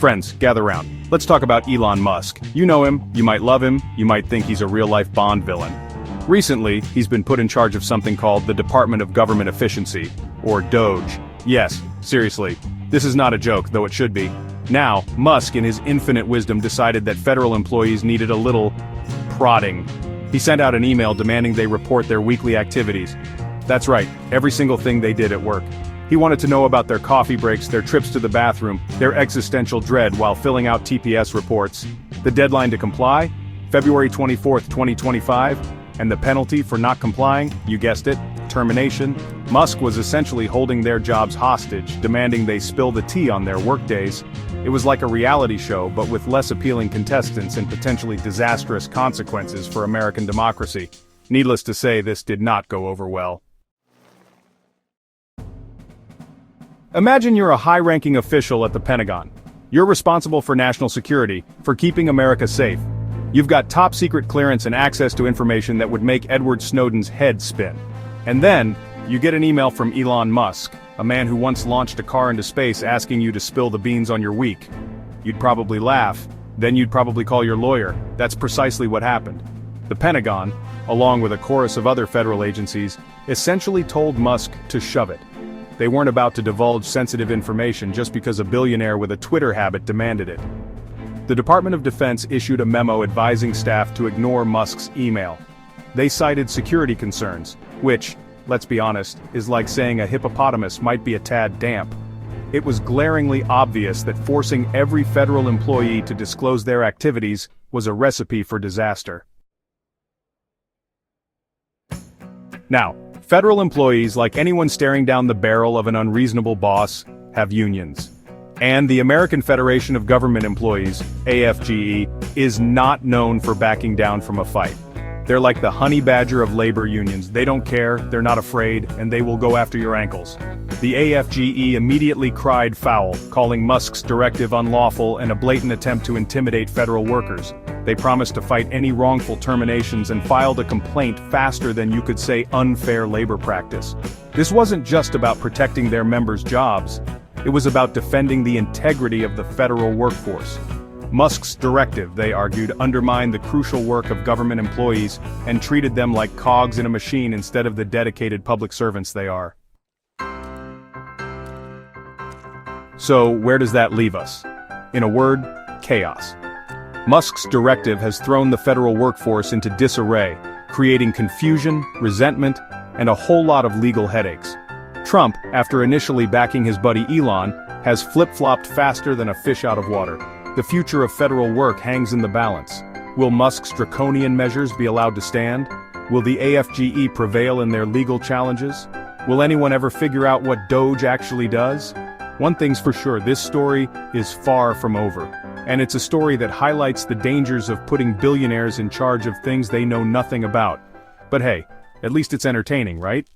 Friends, gather round. Let's talk about Elon Musk. You know him, you might love him, you might think he's a real-life Bond villain. Recently, he's been put in charge of something called the Department of Government Efficiency, or DOGE. Yes, seriously, this is not a joke, though it should be. Now, Musk in his infinite wisdom decided that federal employees needed a little prodding. He sent out an email demanding they report their weekly activities. That's right, every single thing they did at work. He wanted to know about their coffee breaks, their trips to the bathroom, their existential dread while filling out TPS reports. The deadline to comply? February 24th, 2025, and the penalty for not complying, you guessed it, termination. Musk was essentially holding their jobs hostage, demanding they spill the tea on their workdays. It was like a reality show, but with less appealing contestants and potentially disastrous consequences for American democracy. Needless to say, this did not go over well. Imagine you're a high-ranking official at the Pentagon. You're responsible for national security, for keeping America safe. You've got top-secret clearance and access to information that would make Edward Snowden's head spin. And then, you get an email from Elon Musk, a man who once launched a car into space asking you to spill the beans on your week. You'd probably laugh, then you'd probably call your lawyer. That's precisely what happened. The Pentagon, along with a chorus of other federal agencies, essentially told Musk to shove it. They weren't about to divulge sensitive information just because a billionaire with a Twitter habit demanded it. The Department of Defense issued a memo advising staff to ignore Musk's email. They cited security concerns, which, let's be honest, is like saying a hippopotamus might be a tad damp. It was glaringly obvious that forcing every federal employee to disclose their activities was a recipe for disaster. Now, federal employees, like anyone staring down the barrel of an unreasonable boss, have unions. And the American Federation of Government Employees, AFGE, is not known for backing down from a fight. They're like the honey badger of labor unions. They don't care, they're not afraid, and they will go after your ankles. The AFGE immediately cried foul, calling Musk's directive unlawful and a blatant attempt to intimidate federal workers. They promised to fight any wrongful terminations and filed a complaint faster than you could say unfair labor practice. This wasn't just about protecting their members' jobs. It was about defending the integrity of the federal workforce. Musk's directive, they argued, undermined the crucial work of government employees and treated them like cogs in a machine instead of the dedicated public servants they are. So, where does that leave us? In a word, chaos. Musk's directive has thrown the federal workforce into disarray, creating confusion, resentment, and a whole lot of legal headaches. Trump, after initially backing his buddy Elon, has flip-flopped faster than a fish out of water. The future of federal work hangs in the balance. Will Musk's draconian measures be allowed to stand? Will the AFGE prevail in their legal challenges? Will anyone ever figure out what DOGE actually does? One thing's for sure, this story is far from over. And it's a story that highlights the dangers of putting billionaires in charge of things they know nothing about. But hey, at least it's entertaining, right?